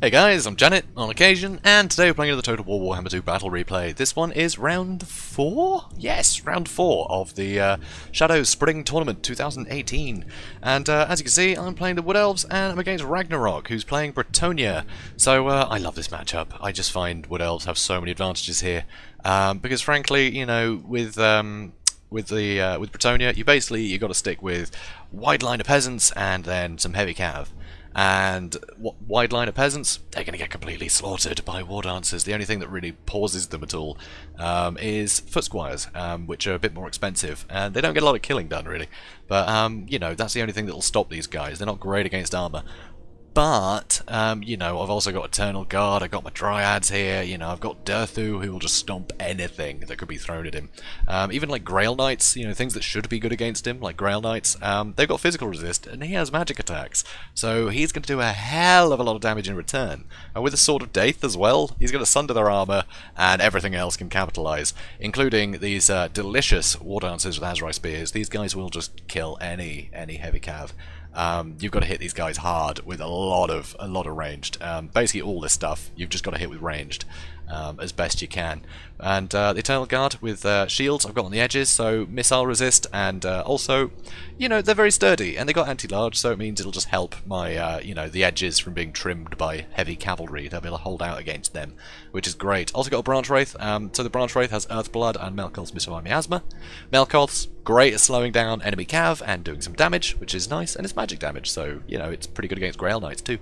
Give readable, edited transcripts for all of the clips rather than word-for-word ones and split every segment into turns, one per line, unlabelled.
Hey guys, I'm Janet on occasion, and today we're playing another Total War Warhammer II Battle Replay. This one is round 4? Yes, round 4 of the Shadows Spring Tournament 2018. And as you can see, I'm playing the Wood Elves, and I'm against Ragnarok, who's playing Bretonnia. So I love this matchup. I just find Wood Elves have so many advantages here. Because frankly, you know, with Bretonnia, you got to stick with wide line of peasants and then some heavy cav. And wide line of peasants, they're going to get completely slaughtered by war dancers. The only thing that really pauses them at all is foot squires, which are a bit more expensive, and they don't get a lot of killing done really. But you know, that's the only thing that will stop these guys. They're not great against armor. But, you know, I've also got Eternal Guard, I've got my Dryads here, you know, I've got Dahv, who will just stomp anything that could be thrown at him. Even like Grail Knights, you know, things that should be good against him, like Grail Knights, they've got physical resist, and he has magic attacks. So he's going to do a hell of a lot of damage in return. And with the Sword of Dahv as well, he's going to sunder their armor, and everything else can capitalize, including these delicious War Dancers with Azrai Spears. These guys will just kill any heavy cav. You've got to hit these guys hard with a lot of ranged. Basically all this stuff you've just got to hit with ranged as best you can. And the Eternal Guard with shields I've got on the edges, so missile resist, and also, you know, they're very sturdy and they got anti-large, so it means it'll just help my you know, the edges from being trimmed by heavy cavalry. They'll be able to hold out against them, which is great. Also got a Branch Wraith, so the Branch Wraith has Earthblood and Melkoth's Missile Miasma. Melkoth's great at slowing down enemy cav and doing some damage, which is nice, and it's magic damage, so, you know, it's pretty good against Grail Knights too.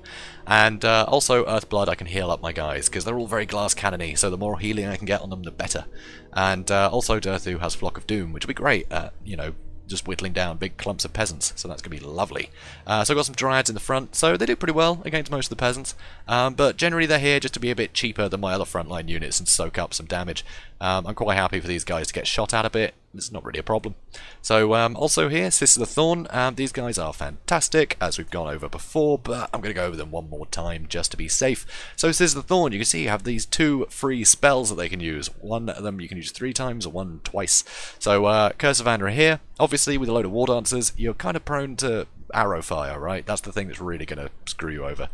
And also Earthblood, I can heal up my guys, because they're all very glass cannony, so the more healing I can get on them, the better. And also Dahv has Flock of Doom, which would be great at, you know, just whittling down big clumps of peasants, so that's going to be lovely. So I've got some Dryads in the front, so they do pretty well against most of the peasants, but generally they're here just to be a bit cheaper than my other frontline units and soak up some damage. I'm quite happy for these guys to get shot at a bit. It's not really a problem. So also here, Sisters of the Thorn, these guys are fantastic, as we've gone over before, but I'm going to go over them one more time just to be safe. So Sisters of the Thorn, you can see you have these 2 free spells that they can use. One of them you can use 3 times, or one twice. So Curse of Vandra here, obviously with a load of War Dancers, you're kind of prone to arrow fire, right? That's the thing that's really going to screw you over.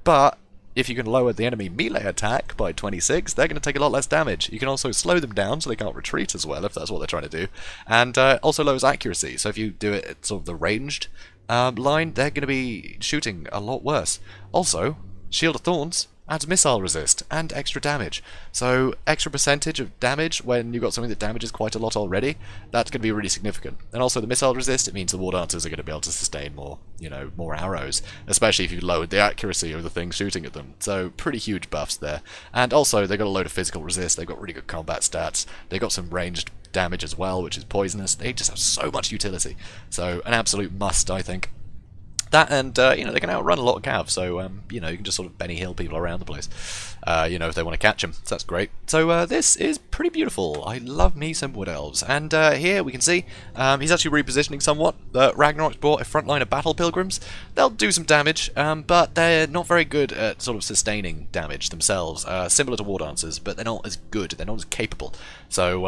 But if you can lower the enemy melee attack by 26, they're going to take a lot less damage. You can also slow them down so they can't retreat as well, if that's what they're trying to do. And also lowers accuracy, so if you do it at sort of the ranged line, they're going to be shooting a lot worse. Also, Shield of Thorns adds missile resist and extra damage. So extra percentage of damage when you've got something that damages quite a lot already, that's going to be really significant. And also the missile resist, it means the War Dancers are going to be able to sustain more, you know, more arrows, especially if you lowered the accuracy of the thing shooting at them. So pretty huge buffs there. And also they've got a load of physical resist, they've got really good combat stats, they've got some ranged damage as well, which is poisonous. They just have so much utility. So an absolute must, I think. That, and you know, they can outrun a lot of cav, so you know, you can just sort of Benny Hill people around the place, you know, if they want to catch them. So that's great. So this is pretty beautiful. I love me some Wood Elves, and here we can see he's actually repositioning somewhat. Ragnarok's brought a front line of Battle Pilgrims. They'll do some damage, but they're not very good at sort of sustaining damage themselves. Similar to War Dancers, but they're not as good. They're not as capable. So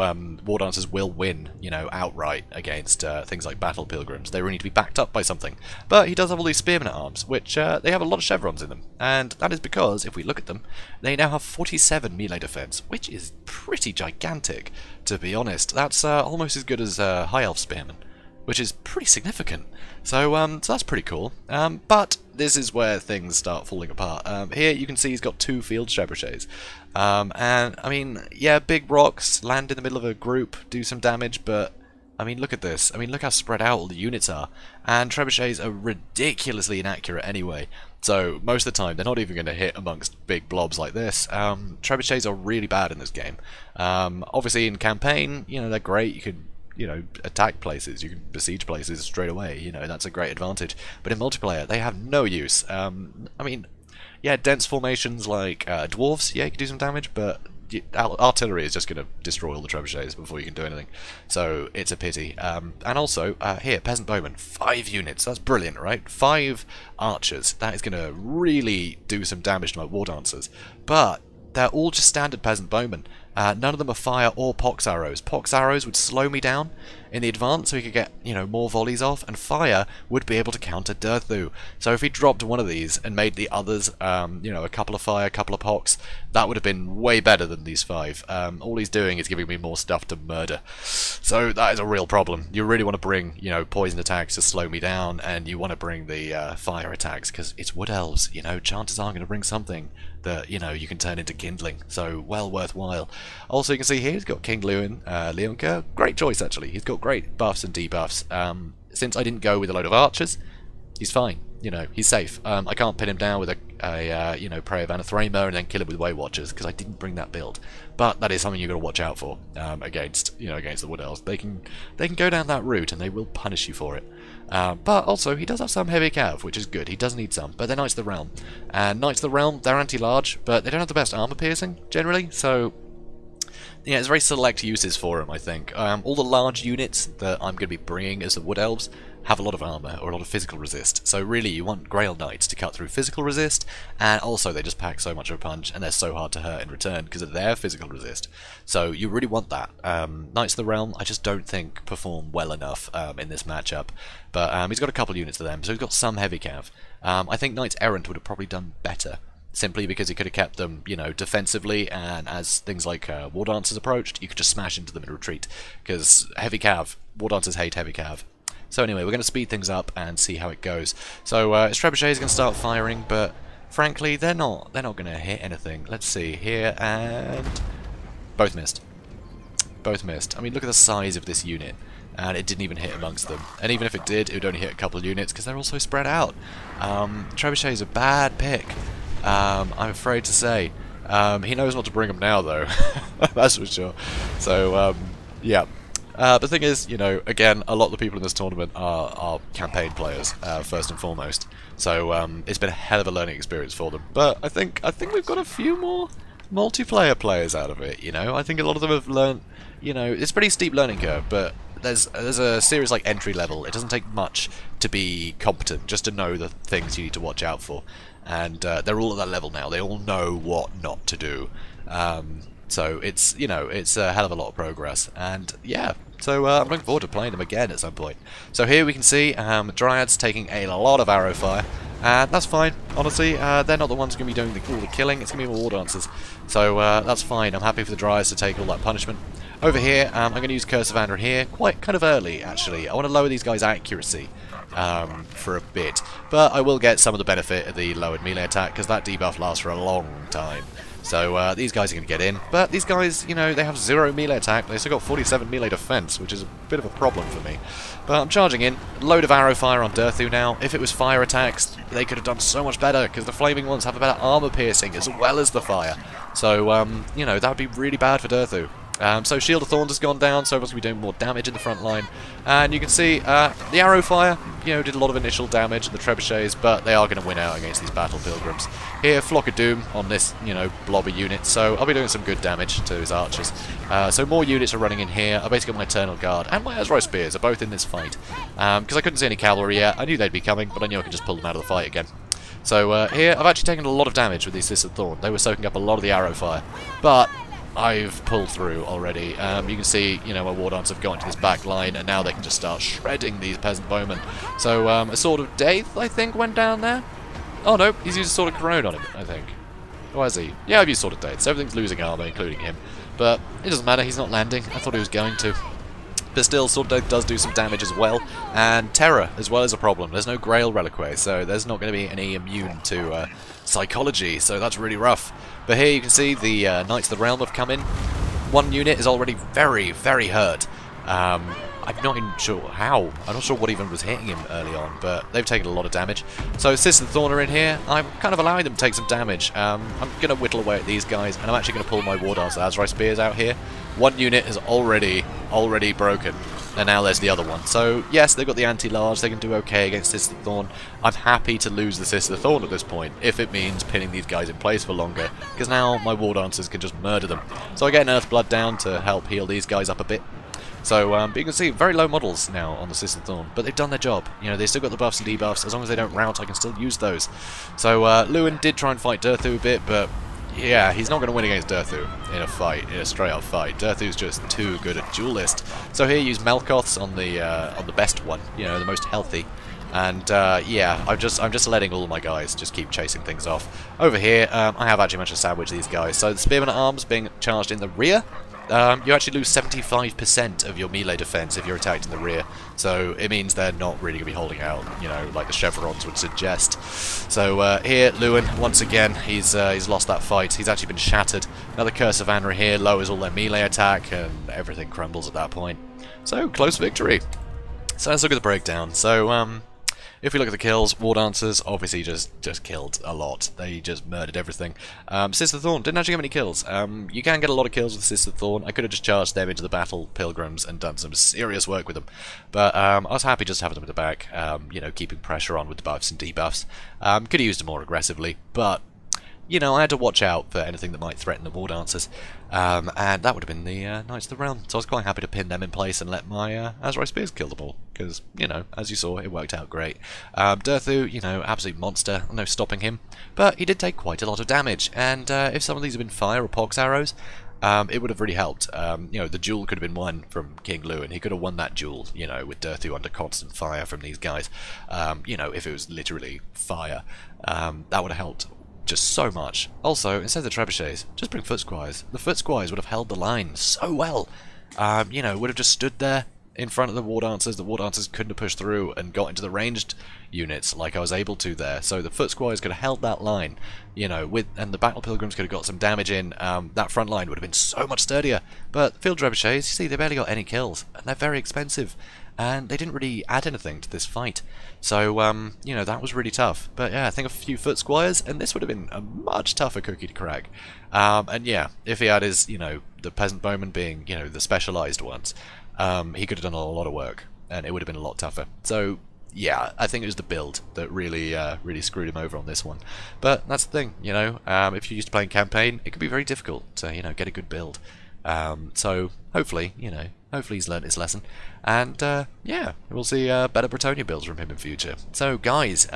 War Dancers will win, you know, outright against things like Battle Pilgrims. They really need to be backed up by something. But he does have all these spearmen at arms, which they have a lot of chevrons in them, and that is because if we look at them, they now have 47 melee defense, which is pretty gigantic, to be honest. That's almost as good as high elf spearmen, which is pretty significant. So so that's pretty cool. But this is where things start falling apart. Here you can see he's got 2 field trebuchets, and I mean, yeah, big rocks land in the middle of a group, do some damage, but I mean, look at this. I mean, look how spread out all the units are. And trebuchets are ridiculously inaccurate anyway. So, most of the time, they're not even going to hit amongst big blobs like this. Trebuchets are really bad in this game. Obviously, in campaign, you know, they're great. You can, you know, attack places. You can besiege places straight away. You know, that's a great advantage. But in multiplayer, they have no use. I mean, yeah, dense formations like dwarves, yeah, you can do some damage, but artillery is just going to destroy all the trebuchets before you can do anything, so it's a pity. And also, here, Peasant Bowmen, 5 units, that's brilliant, right? 5 archers, that is going to really do some damage to my War Dancers, but they're all just standard Peasant Bowmen, None of them are fire or pox arrows. Pox arrows would slow me down in the advance so he could get, you know, more volleys off, and fire would be able to counter Dahv. So if he dropped one of these and made the others, you know, a couple of fire, a couple of pox, that would have been way better than these 5. All he's doing is giving me more stuff to murder. So that is a real problem. You really want to bring, you know, poison attacks to slow me down, and you want to bring the fire attacks, because it's Wood Elves, you know, chances are going to bring something that, you know, you can turn into kindling, so well worthwhile. Also, you can see here he's got King Leonka. Great choice, actually. He's got great buffs and debuffs. Since I didn't go with a load of archers, he's fine. You know, he's safe. I can't pin him down with a you know, Prey of Anathema and then kill him with Way Watchers, because I didn't bring that build. But that is something you've got to watch out for against, you know, against the Wood Elves. They can go down that route and they will punish you for it. But also, he does have some heavy cav, which is good. He does need some, but they're Knights of the Realm. And Knights of the Realm, they're anti-large, but they don't have the best armor piercing, generally, so yeah, it's very select uses for them, I think. All the large units that I'm going to be bringing as the Wood Elves have a lot of armor, or a lot of physical resist. So really, you want Grail Knights to cut through physical resist, and also they just pack so much of a punch, and they're so hard to hurt in return because of their physical resist. So you really want that. Knights of the Realm, I just don't think perform well enough in this matchup. But he's got a couple units of them, so he's got some heavy cav. I think Knights Errant would have probably done better, simply because he could have kept them, you know, defensively, and as things like War Dancers approached, you could just smash into them in retreat, because heavy cav, War Dancers hate heavy cav. So anyway, we're going to speed things up and see how it goes. So his Trebuchet is going to start firing, but frankly, they're not going to hit anything. Let's see here, and both missed. Both missed. I mean, look at the size of this unit, and it didn't even hit amongst them. And even if it did, it would only hit a couple of units because they're all so spread out. Trebuchet is a bad pick, I'm afraid to say. He knows not to bring them now, though. That's for sure. So, yeah. The thing is, you know, again, a lot of the people in this tournament are campaign players, first and foremost. So it's been a hell of a learning experience for them. But I think we've got a few more multiplayer players out of it. You know, I think a lot of them have learned. You know, it's a pretty steep learning curve, but there's a series like entry level. It doesn't take much to be competent, just to know the things you need to watch out for. And they're all at that level now. They all know what not to do. So it's, you know, it's a hell of a lot of progress. And yeah, so I'm looking forward to playing them again at some point. So here we can see Dryads taking a lot of arrow fire. And that's fine, honestly. They're not the ones going to be doing all the killing. It's going to be more War Dancers. So that's fine. I'm happy for the Dryads to take all that punishment. Over here, I'm going to use Curse of Andra here, quite kind of early, actually. I want to lower these guys' accuracy for a bit. But I will get some of the benefit of the lowered melee attack, because that debuff lasts for a long time. So these guys are going to get in, but these guys, you know, they have 0 melee attack. They've still got 47 melee defense, which is a bit of a problem for me. But I'm charging in. Load of arrow fire on Dahv now. If it was fire attacks, they could have done so much better, because the flaming ones have a better armor piercing as well as the fire. So, you know, that would be really bad for Dahv. So Shield of Thorns has gone down, so everyone's going to be doing more damage in the front line. And you can see the arrow fire, you know, did a lot of initial damage, and the trebuchets, but they are going to win out against these battle pilgrims. Here, Flock of Doom on this, you know, blobby unit, so I'll be doing some good damage to his archers. So more units are running in here. I basically got my Eternal Guard and my Azrai Spears are both in this fight. Because I couldn't see any cavalry yet. I knew they'd be coming, but I knew I could just pull them out of the fight again. So here, I've actually taken a lot of damage with the Assisted Thorn. They were soaking up a lot of the arrow fire. But I've pulled through already. You can see, you know, my War Dance have got into this back line, and now they can just start shredding these peasant bowmen. So a Sword of Dahv, I think, went down there. Oh no, he's used a Sword of Corone on him, I think. Or has he? Yeah, I've used Sword of Dahv, so everything's losing armor, including him. But it doesn't matter, he's not landing. I thought he was going to. But still, Sword of Dahv does do some damage as well, and Terror as well is a problem. There's no Grail Reliquary, so there's not going to be any immune to psychology, so that's really rough. But here you can see the Knights of the Realm have come in. One unit is already very, very hurt. I'm not even sure how. I'm not sure what even was hitting him early on, but they've taken a lot of damage. So Assisted Thorn are in here. I'm kind of allowing them to take some damage. I'm going to whittle away at these guys, and I'm actually going to pull my War Dance Azrai Spears out here. One unit is already broken, and now there's the other one. So yes, they've got the anti-large, they can do okay against Assisted Thorn. I'm happy to lose the Assisted Thorn at this point, if it means pinning these guys in place for longer, because now my War Dancers can just murder them. So I get an Earth Blood down to help heal these guys up a bit. So, but you can see very low models now on the Assisted Thorn, but they've done their job. You know, they've still got the buffs and debuffs. As long as they don't rout, I can still use those. So, Lewin did try and fight Dahv a bit, but yeah, he's not going to win against Durthu in a fight, in a straight-up fight. Durthu's just too good a duelist. So here, use Melkoths on the best one, you know, the most healthy. And yeah, I'm just letting all my guys just keep chasing things off. Over here, I have actually managed to sandwich these guys. So the Spearman at Arms being charged in the rear. You actually lose 75% of your melee defense if you're attacked in the rear, so it means they're not really going to be holding out, you know, like the chevrons would suggest. So here, Lewin, once again, he's lost that fight. He's actually been shattered. Another Curse of Anra here lowers all their melee attack, and everything crumbles at that point. So, close victory. So let's look at the breakdown. So, if we look at the kills, War Dancers obviously just killed a lot. They just murdered everything. Sister Thorn didn't actually have any kills. You can get a lot of kills with Sister Thorn. I could have just charged them into the battle, Pilgrims, and done some serious work with them. But I was happy just having them at the back, you know, keeping pressure on with the buffs and debuffs. Could have used them more aggressively, but you know, I had to watch out for anything that might threaten the War Dancers, and that would have been the Knights of the Realm. So I was quite happy to pin them in place and let my Azrai Spears kill them all, because, you know, as you saw, it worked out great. Durthu, you know, absolute monster, no stopping him, but he did take quite a lot of damage, and if some of these had been fire or pox arrows, it would have really helped. You know, the duel could have been won from King Lewin. He could have won that duel, you know, with Durthu under constant fire from these guys. You know, if it was literally fire, that would have helped just so much. Also, instead of the trebuchets, just bring foot squires. The foot squires would have held the line so well. You know, would have just stood there in front of the War Dancers. The War Dancers couldn't have pushed through and got into the ranged units like I was able to there. So the foot squires could have held that line, you know, and the battle pilgrims could have got some damage in. That front line would have been so much sturdier. But field trebuchets, you see, they barely got any kills, and they're very expensive. And they didn't really add anything to this fight. So, you know, that was really tough. But yeah, I think a few foot squires, and this would have been a much tougher cookie to crack. And yeah, if he had his, you know, the peasant bowmen being, you know, the specialised ones, he could have done a lot of work, and it would have been a lot tougher. So, yeah, I think it was the build that really really screwed him over on this one. But that's the thing, you know, if you're used to playing campaign, it can be very difficult to, you know, get a good build. So, hopefully, you know, hopefully he's learned his lesson, and yeah, we'll see better Bretonnia builds from him in future. So guys,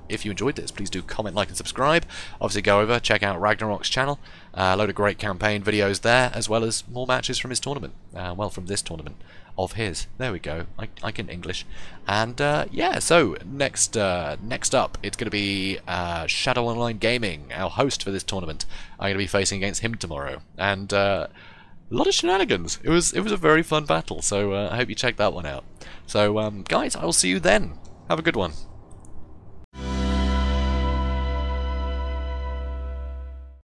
if you enjoyed this, please do comment, like and subscribe. Obviously go over, check out Ragnarok's channel, a load of great campaign videos there, as well as more matches from his tournament, well, from this tournament of his. There we go, I can English. And yeah, so next up, it's going to be Shadow Online Gaming, our host for this tournament. I'm going to be facing against him tomorrow, and a lot of shenanigans. It was a very fun battle, so I hope you check that one out. So, guys, I will see you then. Have a good one.